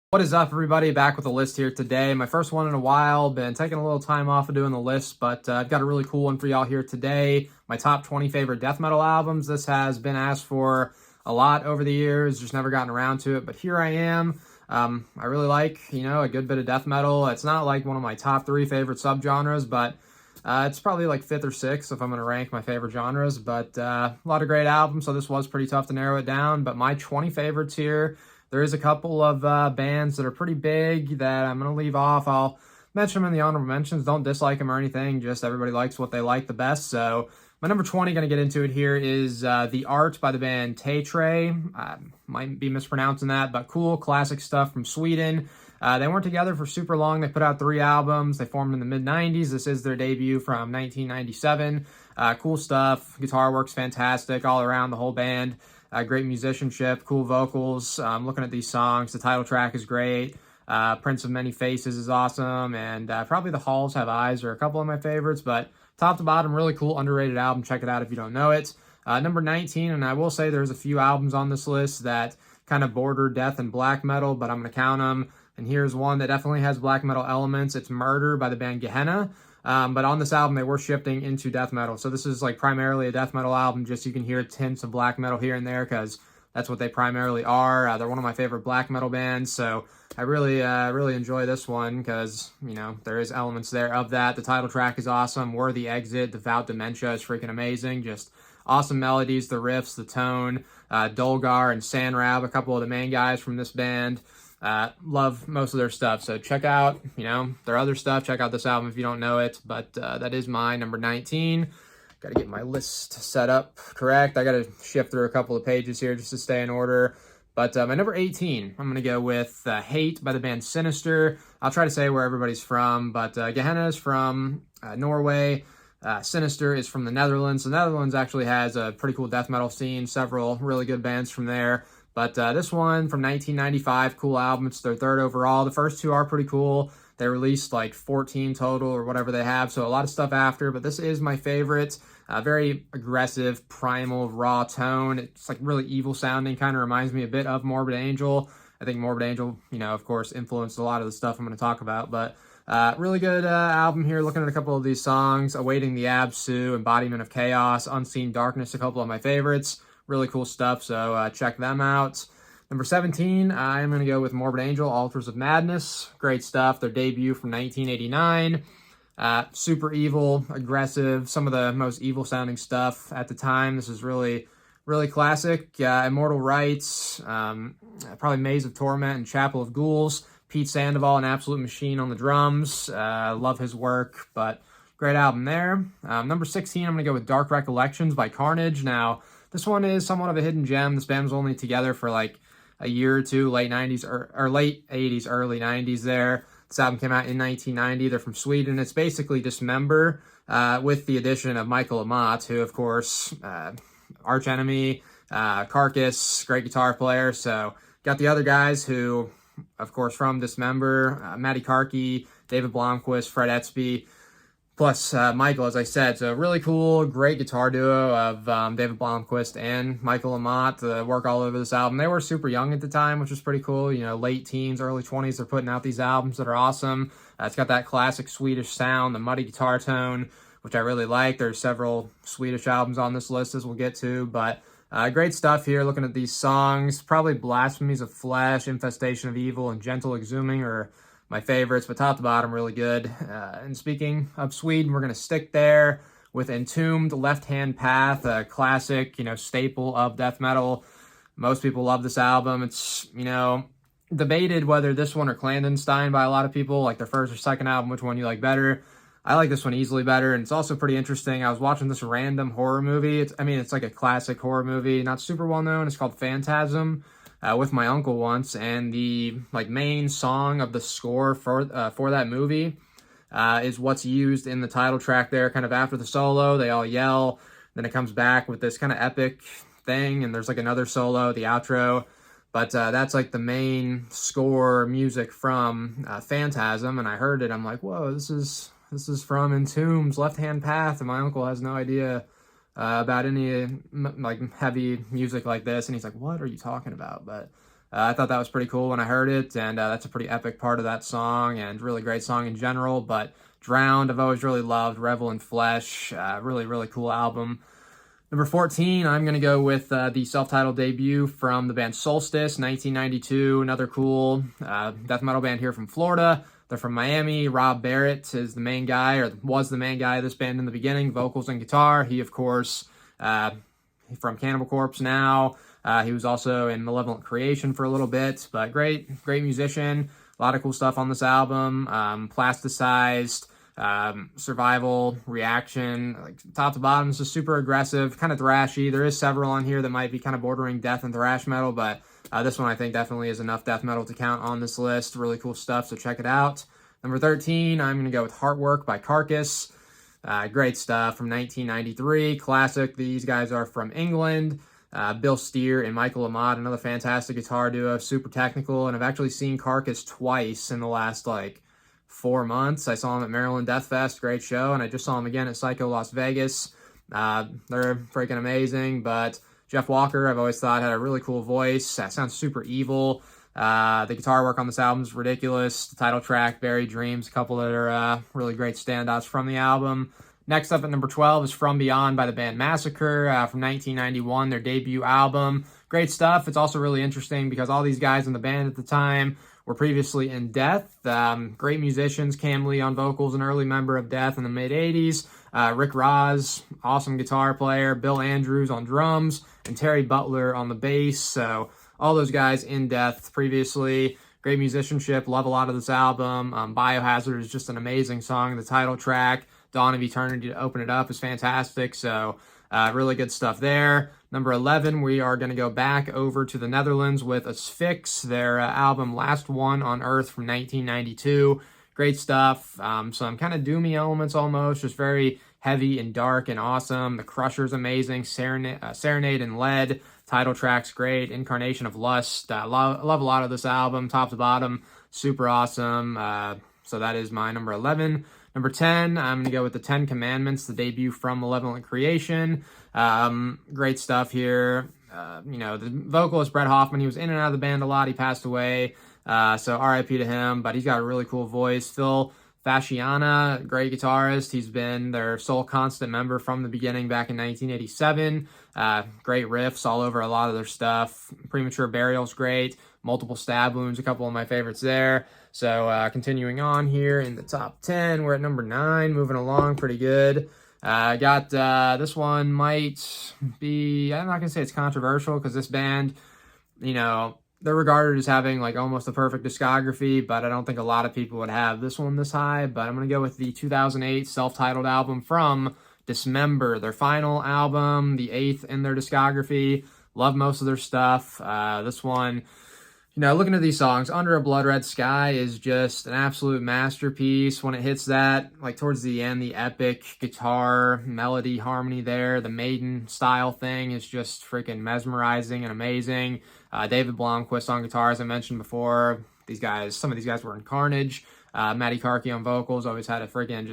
What is up, everybody? Back with a list here today. My first one in a while. Been taking a little time off of doing the list, but I've got a really cool one for y'all here today. My top 20 favorite death metal albums. This has been asked for a lot over the years, just never gotten around to it, but here I am. I really like, a good bit of death metal. It's not like one of my top 3 favorite subgenres, but it's probably like 5th or 6th if I'm going to rank my favorite genres, but a lot of great albums, so this was pretty tough to narrow it down, but my 20 favorites here. There is a couple of bands that are pretty big that I'm going to leave off. I'll mention them in the honorable mentions. Don't dislike them or anything. Just everybody likes what they like the best. So my number 20, going to get into it here, is The Art by the band Art-Taetre. Might be mispronouncing that, but cool, classic stuff from Sweden. They weren't together for super long. They put out 3 albums. They formed in the mid-90s. This is their debut from 1997. Cool stuff. Guitar work's fantastic all around, the whole band. Great musicianship, cool vocals. Looking at these songs, the title track is great. Prince of Many Faces is awesome, and probably The Halls Have Eyes are a couple of my favorites, but top to bottom, really cool, underrated album. Check it out if you don't know it. Number 19, and I will say there's a few albums on this list that kind of border death and black metal, but I'm going to count them. And here's one that definitely has black metal elements. It's Murder by the band Gehenna. But on this album, they were shifting into death metal. So this is like primarily a death metal album. Just you can hear tints of black metal here and there because that's what they primarily are. They're one of my favorite black metal bands. So I really enjoy this one because, there is elements there of that. The title track is awesome. Worthy Exit, Devout Dementia is freaking amazing. Just awesome melodies, the riffs, the tone. Dolgar and Sanrab, a couple of the main guys from this band. Love most of their stuff, so check out their other stuff. Check out this album if you don't know it, but that is my number 19. Got to get my list set up correct. I got to shift through a couple of pages here just to stay in order, but my number 18, I'm gonna go with Hate by the band Sinister. I'll try to say where everybody's from, but Gehenna is from Norway. Sinister is from the Netherlands. The Netherlands actually has a pretty cool death metal scene, several really good bands from there. But this one from 1995, cool album. It's their 3rd overall. The first 2 are pretty cool. They released like 14 total or whatever they have, so a lot of stuff after, but this is my favorite. Very aggressive, primal, raw tone. It's like really evil sounding, kind of reminds me a bit of Morbid Angel. I think Morbid Angel, of course, influenced a lot of the stuff I'm going to talk about, but really good album here. Looking at a couple of these songs, Awaiting the Absu, Embodiment of Chaos, Unseen Darkness, a couple of my favorites. Really cool stuff, so check them out. Number 17, I'm going to go with Morbid Angel, Altars of Madness. Great stuff. Their debut from 1989. Super evil, aggressive, some of the most evil-sounding stuff at the time. This is really, really classic. Immortal Rites, probably Maze of Torment and Chapel of Ghouls. Pete Sandoval, an absolute machine on the drums. Love his work, but great album there. Number 16, I'm going to go with Dark Recollections by Carnage. Now, this one is somewhat of a hidden gem. This band was only together for like a year or two, late 90s or late 80s, early 90s there. This album came out in 1990. They're from Sweden. It's basically Dismember with the addition of Michael Amott, who, of course, arch enemy, Carcass, great guitar player. So got the other guys who, of course, from Dismember, Matty Karki, David Blomqvist, Fred Etzby, plus Michael, as I said. So really cool, great guitar duo of David Blomqvist and Michael Amott. Work all over this album. They were super young at the time, which was pretty cool. Late teens, early 20s, they're putting out these albums that are awesome. It's got that classic Swedish sound, the muddy guitar tone, which I really like. There's several Swedish albums on this list, as we'll get to, but great stuff here. Looking at these songs, probably Blasphemies of Flesh, Infestation of Evil, and Gentle Exhuming are my favorites, but top to bottom, really good. And speaking of Sweden, we're going to stick there with Entombed, Left Hand Path, a classic, staple of death metal. Most people love this album. It's, debated whether this one or Clandestine by a lot of people, like their first or second album, which one you like better. I like this one easily better, and it's also pretty interesting. I was watching this random horror movie. It's like a classic horror movie, not super well known. It's called Phantasm. With my uncle once, and the main song of the score for that movie is what's used in the title track there. Kind of after the solo, they all yell, then it comes back with this kind of epic thing, and there's another solo, the outro. But that's the main score music from Phantasm, and I heard it. I'm like, whoa, this is from Entombed's Left Hand Path, and my uncle has no idea about any heavy music like this, and he's like, what are you talking about? But I thought that was pretty cool when I heard it, and that's a pretty epic part of that song, and really great song in general. But Drowned, I've always really loved. Revel in Flesh, really, really cool album. Number 14, I'm going to go with the self-titled debut from the band Solstice, 1992. Another cool death metal band here from Florida. They're from Miami. Rob Barrett is the main guy, or was the main guy of this band in the beginning, vocals and guitar. He, of course, from Cannibal Corpse now. He was also in Malevolent Creation for a little bit, but great musician. A lot of cool stuff on this album. Plasticized, Survival, Reaction, like top to bottom. It's just super aggressive, kind of thrashy. There is several on here that might be kind of bordering death and thrash metal, but this one I think definitely is enough death metal to count on this list. Really cool stuff, so check it out. Number 13, I'm going to go with Heartwork by Carcass. Great stuff from 1993, classic. These guys are from England. Bill Steer and Michael Ahmad, another fantastic guitar duo, super technical, and I've actually seen Carcass twice in the last, 4 months. I saw them at Maryland Death Fest, great show, and I just saw them again at Psycho Las Vegas. They're freaking amazing, but Jeff Walker, I've always thought, had a really cool voice. Sounds super evil. The guitar work on this album is ridiculous. The title track, Buried Dreams, a couple that are really great standouts from the album. Next up at number 12 is From Beyond by the band Massacre from 1991, their debut album. Great stuff. It's also really interesting because all these guys in the band at the time were previously in Death. Great musicians, Cam Lee on vocals, an early member of Death in the mid-'80s. Rick Ross, awesome guitar player. Bill Andrews on drums, and Terry Butler on the bass. So all those guys in Death previously. Great musicianship. Love a lot of this album. Biohazard is just an amazing song. The title track, Dawn of Eternity to open it up, is fantastic. So really good stuff there. Number 11, we are going to go back over to the Netherlands with Asphyx, their album Last One on Earth from 1992. Great stuff. Some kind of doomy elements almost, just very heavy and dark and awesome. The Crusher's amazing. Serenade in Lead. Title track's great. Incarnation of Lust. Love a lot of this album, top to bottom. Super awesome. So that is my number 11. Number 10, I'm going to go with the 10 Commandments, the debut from Malevolent Creation. Great stuff here. The vocalist, Brett Hoffman, he was in and out of the band a lot. He passed away, so RIP to him, but he's got a really cool voice. Phil Fasciana, great guitarist. He's been their sole constant member from the beginning back in 1987. Great riffs all over a lot of their stuff. Premature Burial's great. Multiple Stab Wounds, a couple of my favorites there. So continuing on here in the top 10, we're at number 9, moving along pretty good. Got this one might be, I'm not going to say it's controversial because this band, they're regarded as having almost a perfect discography, but I don't think a lot of people would have this one this high. But I'm going to go with the 2008 self-titled album from Dismember, their final album, the 8th in their discography. Love most of their stuff. This one, looking at these songs, Under a Blood Red Sky is just an absolute masterpiece. When it hits that, towards the end, the epic guitar, melody, harmony there, the Maiden style thing is just freaking mesmerizing and amazing. David Blomquist on guitar, as I mentioned before. Some of these guys were in Carnage. Matty Karki on vocals, always had a freaking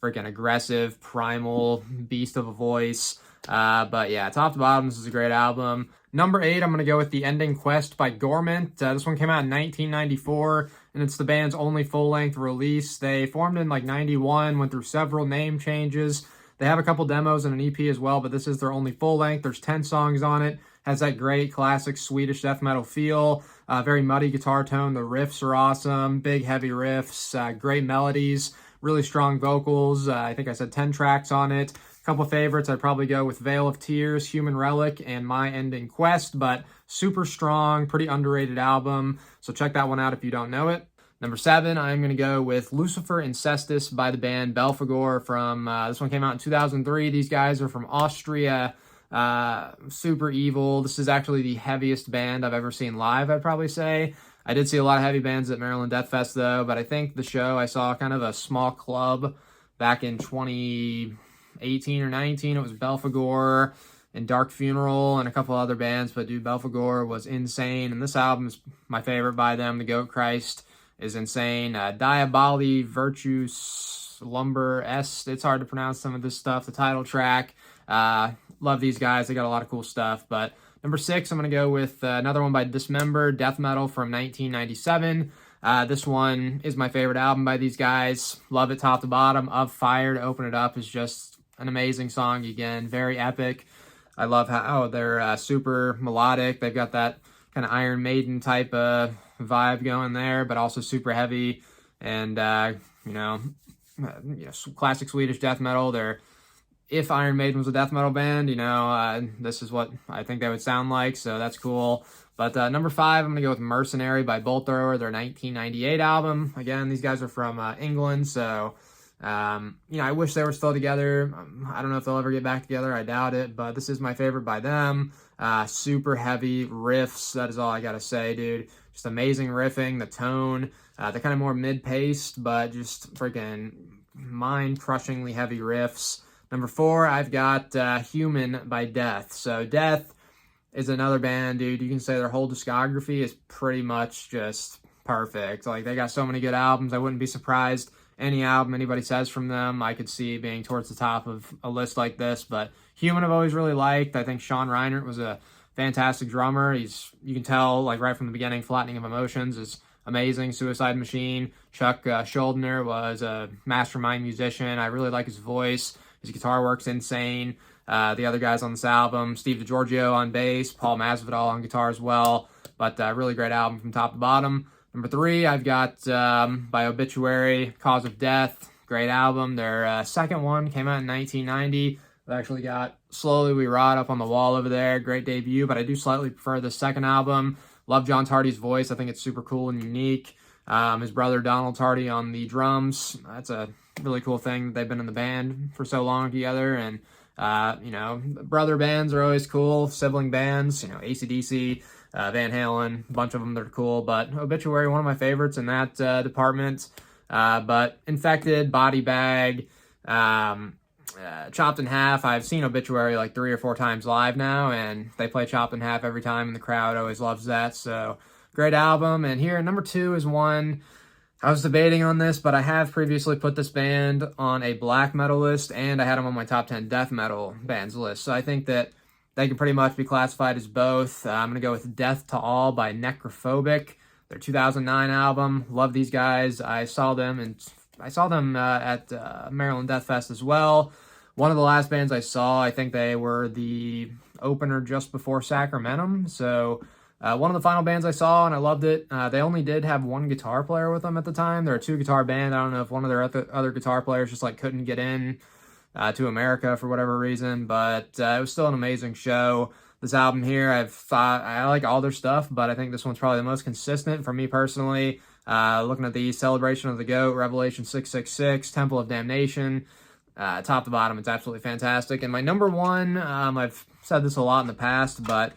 aggressive, primal beast of a voice. But yeah, top to bottom, this is a great album. Number 8, I'm going to go with The Ending Quest by Gorement. This one came out in 1994, and it's the band's only full-length release. They formed in 91, went through several name changes. They have a couple demos and an EP as well, but this is their only full-length. There's 10 songs on it. Has that great classic Swedish death metal feel. Very muddy guitar tone. The riffs are awesome. Big, heavy riffs. Great melodies. Really strong vocals. I think I said 10 tracks on it. Couple favorites, I'd probably go with Veil of Tears, Human Relic, and My Ending Quest, but super strong, pretty underrated album, so check that one out if you don't know it. Number 7, I'm going to go with Lucifer, Incestus by the band Belphegor from, this one came out in 2003. These guys are from Austria, super evil. This is actually the heaviest band I've ever seen live, I'd probably say. I did see a lot of heavy bands at Maryland Death Fest, though, but I think the show, I saw kind of a small club back in 2018 or 19. It was Belphegor and Dark Funeral and a couple other bands, but dude, Belphegor was insane, and this album is my favorite by them. The Goat Christ is insane. Diaboli Virtus Lumber Est, it's hard to pronounce some of this stuff. The title track, love these guys. They got a lot of cool stuff, but Number 6, I'm going to go with another one by Dismember, death metal from 1997. This one is my favorite album by these guys. Love it top to bottom. Of Fire to open it up is just an amazing song again. Very epic. I love how they're super melodic. They've got that kind of Iron Maiden type vibe going there, but also super heavy and, classic Swedish death metal. If Iron Maiden was a death metal band, this is what I think they would sound like, so that's cool. But number 5, I'm going to go with Mercenary by Bolt Thrower, their 1998 album. Again, these guys are from England, so, I wish they were still together. I don't know if they'll ever get back together. I doubt it, but this is my favorite by them. Super heavy riffs. That is all I got to say, dude. Just amazing riffing, the tone. They're kind of more mid-paced, but just freaking mind-crushingly heavy riffs. Number 4, I've got Human by Death. So Death is another band, dude. You can say their whole discography is pretty much just perfect. Like, they got so many good albums. I wouldn't be surprised any album anybody says from them I could see being towards the top of a list like this. But Human I've always really liked. I think Sean Reinert was a fantastic drummer. You can tell, like, right from the beginning, Flattening of Emotions is amazing. Suicide Machine. Chuck Schuldiner was a mastermind musician. I really like his voice. His guitar work's insane. The other guys on this album, Steve DiGiorgio on bass, Paul Masvidal on guitar as well. But really great album from top to bottom. Number 3, I've got by Obituary, Cause of Death. Great album. Their second one came out in 1990. I've actually got Slowly We Rot up on the wall over there. Great debut, but I do slightly prefer the second album. Love John Tardy's voice. I think it's super cool and unique. His brother Donald Tardy on the drums. That's a really cool thing. They've been in the band for so long together, and brother bands are always cool. Sibling bands, AC/DC, Van Halen, a bunch of them that are cool. But Obituary, one of my favorites in that department. But Infected, Body Bag, Chopped in Half. I've seen Obituary like 3 or 4 times live now, and they play Chopped in Half every time, and the crowd always loves that. So great album. And here, number 2 is one I was debating on this, but I have previously put this band on a black metal list, and I had them on my top 10 death metal bands list. So I think that they can pretty much be classified as both. I'm going to go with Death to All by Necrophobic, their 2009 album. Love these guys. I saw them at Maryland Death Fest as well. One of the last bands I saw, I think they were the opener just before Sacramentum. So one of the final bands I saw, and I loved it. They only did have one guitar player with them at the time. They're a 2-guitar band. I don't know if one of their other guitar players just couldn't get in to America for whatever reason, but it was still an amazing show. This album here, I like all their stuff, but I think this one's probably the most consistent for me personally. Looking at the Celebration of the Goat, Revelation 666, Temple of Damnation, top to bottom, it's absolutely fantastic. And my number 1, I've said this a lot in the past, but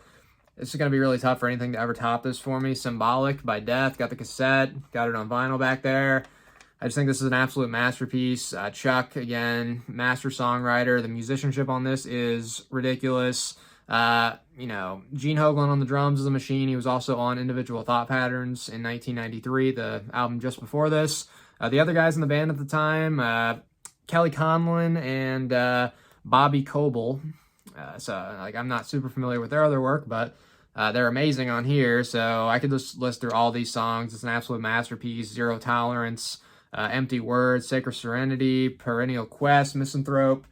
it's going to be really tough for anything to ever top this for me. Symbolic by Death. Got the cassette. Got it on vinyl back there. I just think this is an absolute masterpiece. Chuck, again, master songwriter. The musicianship on this is ridiculous. Gene Hoglan on the drums is a machine. He was also on Individual Thought Patterns in 1993, the album just before this. The other guys in the band at the time, Kelly Conlon and Bobby Coble. I'm not super familiar with their other work, but they're amazing on here, so I could just list through all these songs. It's an absolute masterpiece. Zero Tolerance, Empty Words, Sacred Serenity, Perennial Quest, Misanthrope,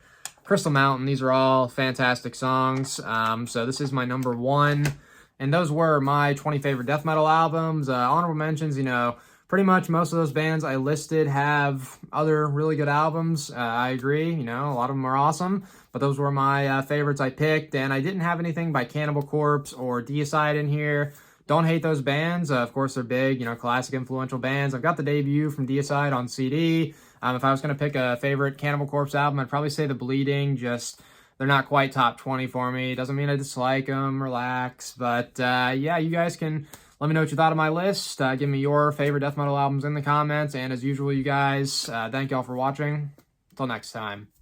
Crystal Mountain. These are all fantastic songs. So this is my number 1, and those were my 20 favorite death metal albums. Honorable mentions, pretty much most of those bands I listed have other really good albums. I agree, a lot of them are awesome, but those were my favorites I picked, and I didn't have anything by Cannibal Corpse or Deicide in here. Don't hate those bands. Of course, they're big, classic influential bands. I've got the debut from Deicide on CD. If I was going to pick a favorite Cannibal Corpse album, I'd probably say The Bleeding. Just, they're not quite top 20 for me. Doesn't mean I dislike them, relax. But yeah, you guys can let me know what you thought of my list. Give me your favorite death metal albums in the comments. And as usual, you guys, thank y'all for watching. Until next time.